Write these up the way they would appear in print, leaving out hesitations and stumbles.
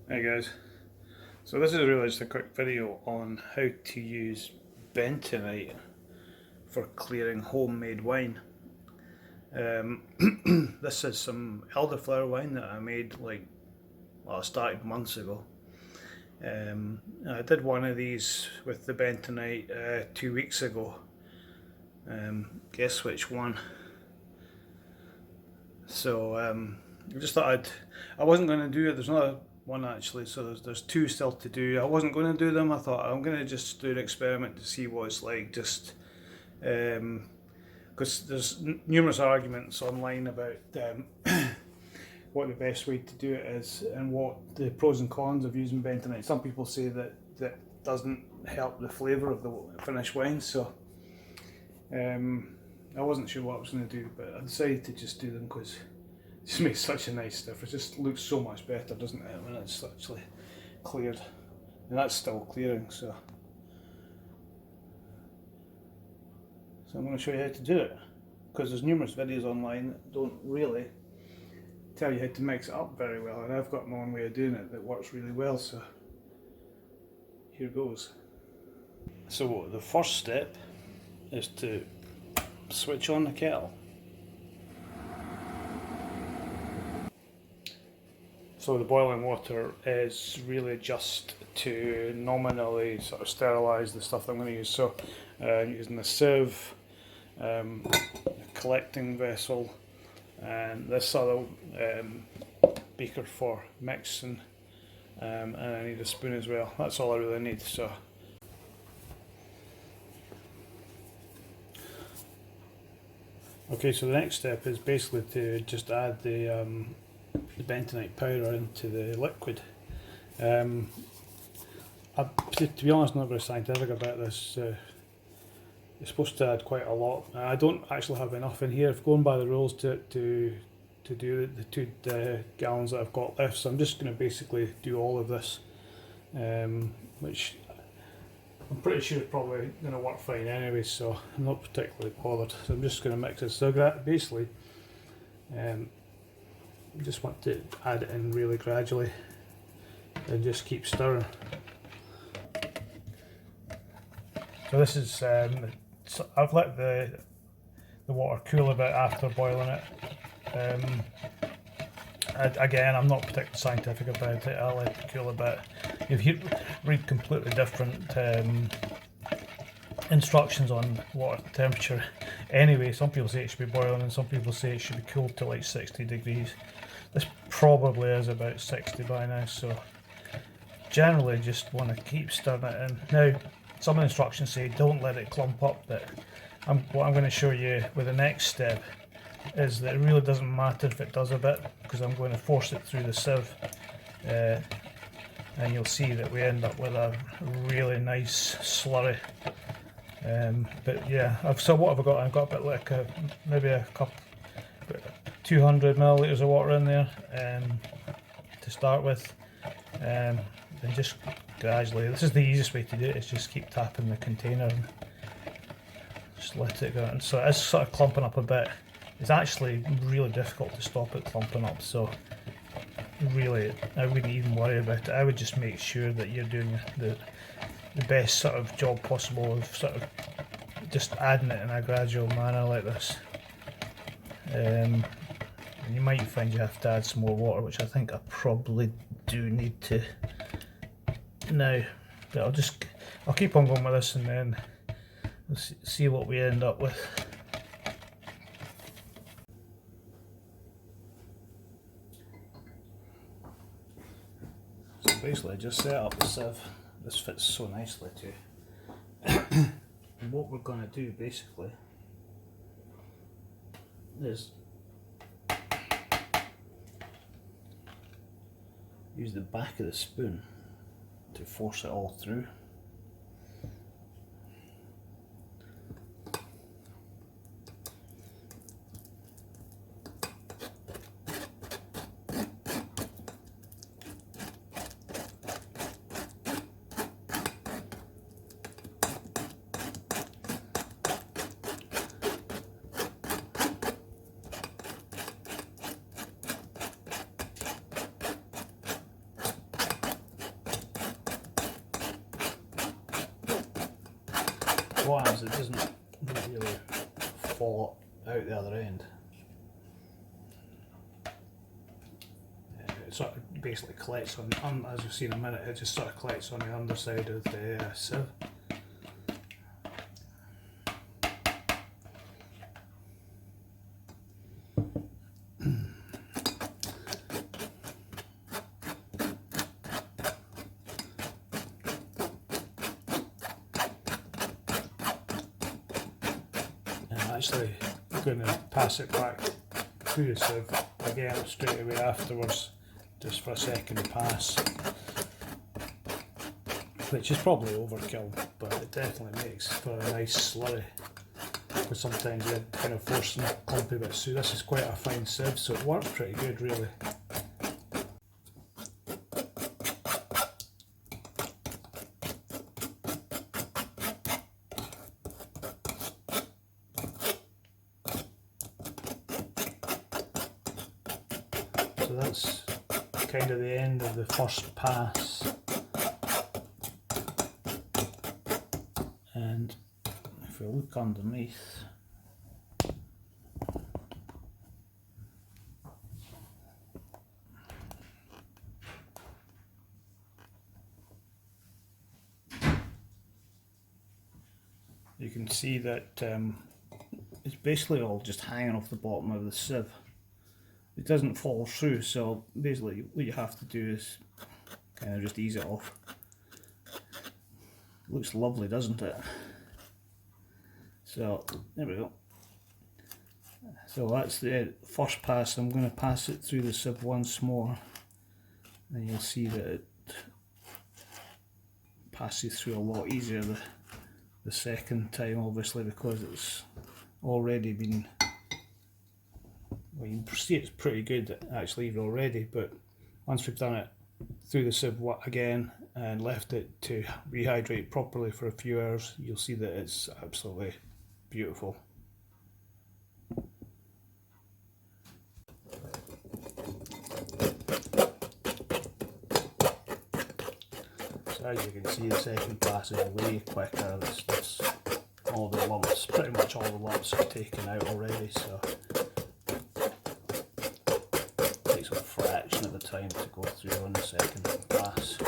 Hey guys, so this is really just a quick video on how to use Bentonite for clearing homemade wine. This is some elderflower wine that I made I started months ago. I did one of these with the Bentonite 2 weeks ago. Guess which one? So I just thought I wasn't going to do it. There's another one actually, so there's two still to do. I wasn't going to do them. I thought I'm going to just do an experiment to see what it's like, just because there's numerous arguments online about what the best way to do it is and what the pros and cons of using Bentonite. Some people say that doesn't help the flavour of the finished wine, so I wasn't sure what I was going to do, but I decided to just do them because it just makes such a nice difference. It just looks so much better, doesn't it, when it's actually cleared. And that's still clearing, so I'm going to show you how to do it, because there's numerous videos online that don't really tell you how to mix it up very well, and I've got my own way of doing it that works really well, so here goes. So the first step is to switch on the kettle. So the boiling water is really just to nominally sort of sterilise the stuff that I'm going to use. So using the sieve, a collecting vessel, and this other beaker for mixing, and I need a spoon as well. That's all I really need. So okay, so the next step is basically to just add the bentonite powder into the liquid. To be honest, I'm not very scientific about this. You're supposed to add quite a lot. I don't actually have enough in here. If going by the rules to do the 2 gallons that I've got left, so I'm just going to basically do all of this, which I'm pretty sure is probably going to work fine anyway, so I'm not particularly bothered. So I'm just going to mix it. So basically, just want to add it in really gradually and just keep stirring. So this is, I've let the water cool a bit after boiling it. Again, I'm not particularly scientific about it. I'll let it cool a bit. If you read completely different instructions on water temperature, anyway, some people say it should be boiling and some people say it should be cooled to like 60 degrees. This probably is about 60 by now, so generally just want to keep stirring it in. Now, some instructions say don't let it clump up, but what I'm going to show you with the next step is that it really doesn't matter if it does a bit, because I'm going to force it through the sieve, and you'll see that we end up with a really nice slurry. But yeah, so what have I got? I've got a bit like maybe a cup, 200 millilitres of water in there to start with, and just gradually, this is the easiest way to do it, is just keep tapping the container and just let it go. And so it's sort of clumping up a bit. It's actually really difficult to stop it clumping up, so really I wouldn't even worry about it. I would just make sure that you're doing the best sort of job possible of sort of just adding it in a gradual manner like this. And you might find you have to add some more water, which I think I probably do need to now, but I'll keep on going with this and then we'll see what we end up with. So basically I just set up the sieve. This fits so nicely too. And what we're going to do basically is use the back of the spoon to force it all through. what happens, it doesn't really fall out the other end. It sort of basically collects on, as you'll see in a minute, it just sort of collects on the underside of the sieve. Actually going to pass it back through the sieve again straight away afterwards, just for a second pass, which is probably overkill, but it definitely makes for a nice slurry, because sometimes you're kind of forcing clumpy bits through. This is quite a fine sieve, so it worked pretty good really. So that's kind of the end of the first pass, and if we look underneath, you can see that it's basically all just hanging off the bottom of the sieve. It doesn't fall through, so basically what you have to do is kind of just ease it off. It looks lovely, doesn't it? So there we go. So that's the first pass. I'm going to pass it through the sieve once more, and you'll see that it passes through a lot easier the second time, obviously, because it's already been, well, you can see it's pretty good actually even already, but once we've done it through the sieve again and left it to rehydrate properly for a few hours, you'll see that it's absolutely beautiful. So as you can see, the second pass is way quicker. It's all the lumps, pretty much all the lumps are taken out already, so it takes a fraction of the time to go through on the second pass.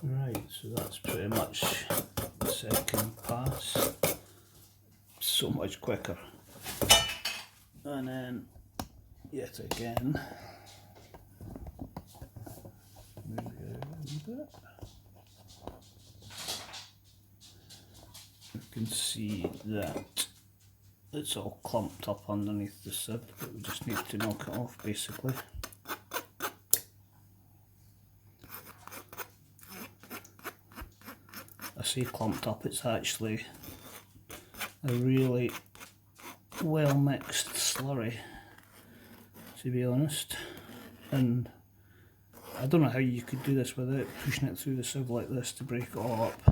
Right, so that's pretty much the second pass. So much quicker. And then, yet again, move it a little bit. You can see that it's all clumped up underneath the sieve, but we just need to knock it off basically. I say clumped up, it's actually a really well mixed slurry, to be honest, and I don't know how you could do this without pushing it through the sieve like this to break it all up.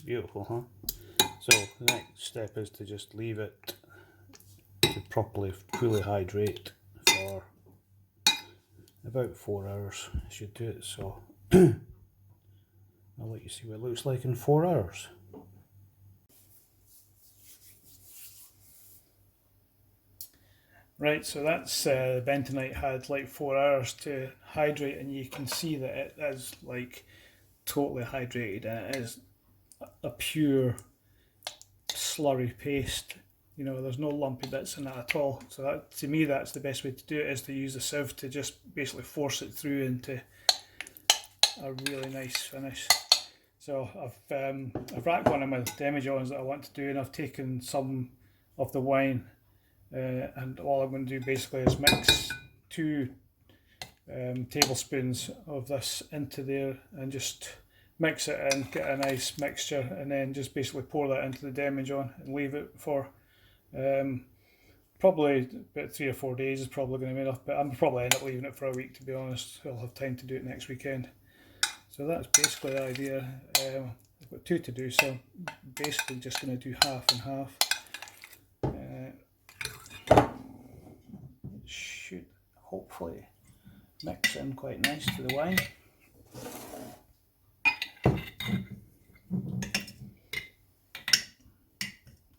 Beautiful, huh? So the next step is to just leave it to properly fully hydrate for about 4 hours. I should do it, so I'll let you see what it looks like in 4 hours. Right, so that's the bentonite had like 4 hours to hydrate, and you can see that it is like totally hydrated, and it is a pure slurry paste. You know, there's no lumpy bits in that at all. So that, to me, that's the best way to do it, is to use a sieve to just basically force it through into a really nice finish. So I've racked one of my demijohns that I want to do, and I've taken some of the wine, and all I'm going to do basically is mix 2 tablespoons of this into there and just mix it in, get a nice mixture, and then just basically pour that into the demijohn and leave it for probably about 3 or 4 days is probably going to be enough, but I'm probably end up leaving it for a week, to be honest. I'll have time to do it next weekend. So that's basically the idea. I've got two to do, so I'm basically just going to do half and half. It should hopefully mix in quite nice to the wine.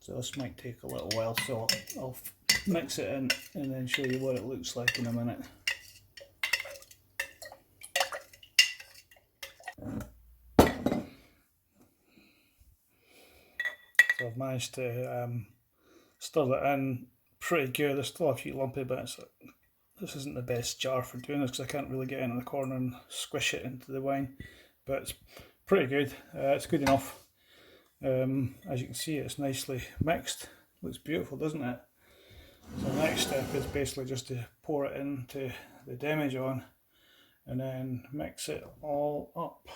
So this might take a little while, so I'll mix it in and then show you what it looks like in a minute. So I've managed to stir that in pretty good. There's still a few lumpy bits. This isn't the best jar for doing this because I can't really get into the corner and squish it into the wine, but it's pretty good. It's good enough. As you can see, it's nicely mixed. Looks beautiful, doesn't it? So the next step is basically just to pour it into the demijohn and then mix it all up.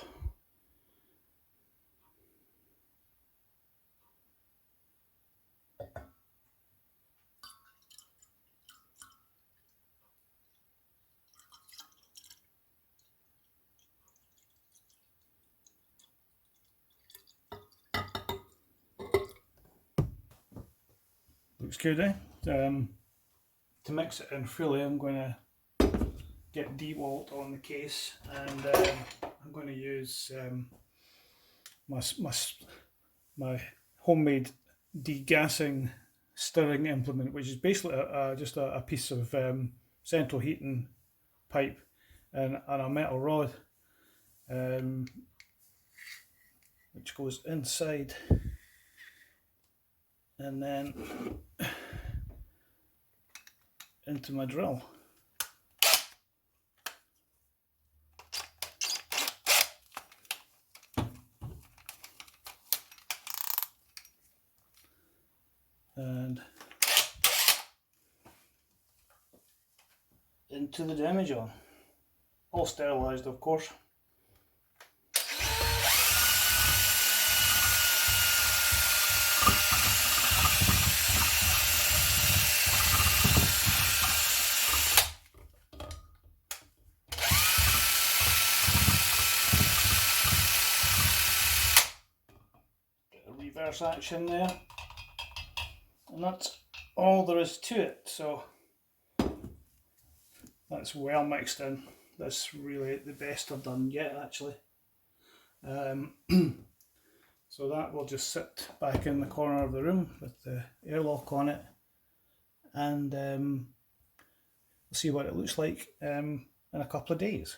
Looks good, eh? To mix it in fully, I'm going to get DeWalt on the case, and I'm going to use my homemade degassing stirring implement, which is basically just a piece of central heating pipe and a metal rod, which goes inside and then into my drill. And into the demijohn, all sterilised of course. Bit of reverse action there. And that's all there is to it, so that's well mixed in. That's really the best I've done yet, actually. So that will just sit back in the corner of the room with the airlock on it, and we'll see what it looks like in a couple of days.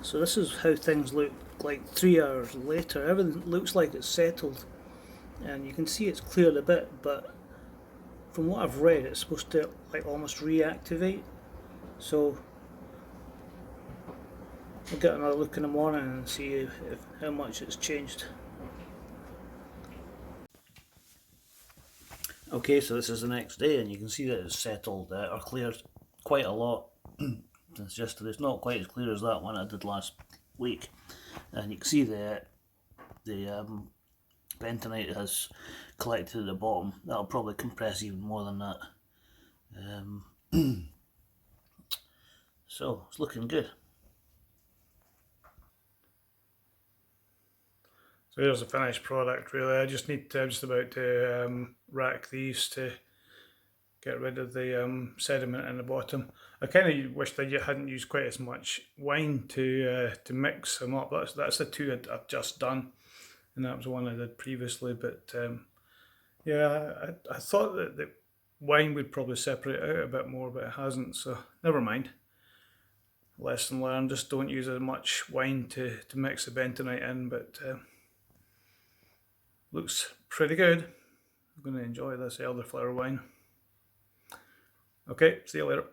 So this is how things look like 3 hours later. Everything looks like it's settled, and you can see it's cleared a bit, but from what I've read it's supposed to like almost reactivate. So I'll get another look in the morning and see how much it's changed. Okay, so this is the next day, and you can see that it's settled or cleared quite a lot. It's not quite as clear as that one I did last week, and you can see that the bentonite has collected at the bottom. That'll probably compress even more than that. So it's looking good. So here's the finished product. Really, I just need to, I'm just about to rack these to get rid of the sediment in the bottom. I kind of wish that you hadn't used quite as much wine to mix them up. That's the two I've just done, and that was one I did previously. But yeah, I thought that the wine would probably separate out a bit more, but it hasn't. So never mind. Lesson learned. Just don't use as much wine to mix the bentonite in. But looks pretty good. I'm going to enjoy this elderflower wine. Okay, see you later.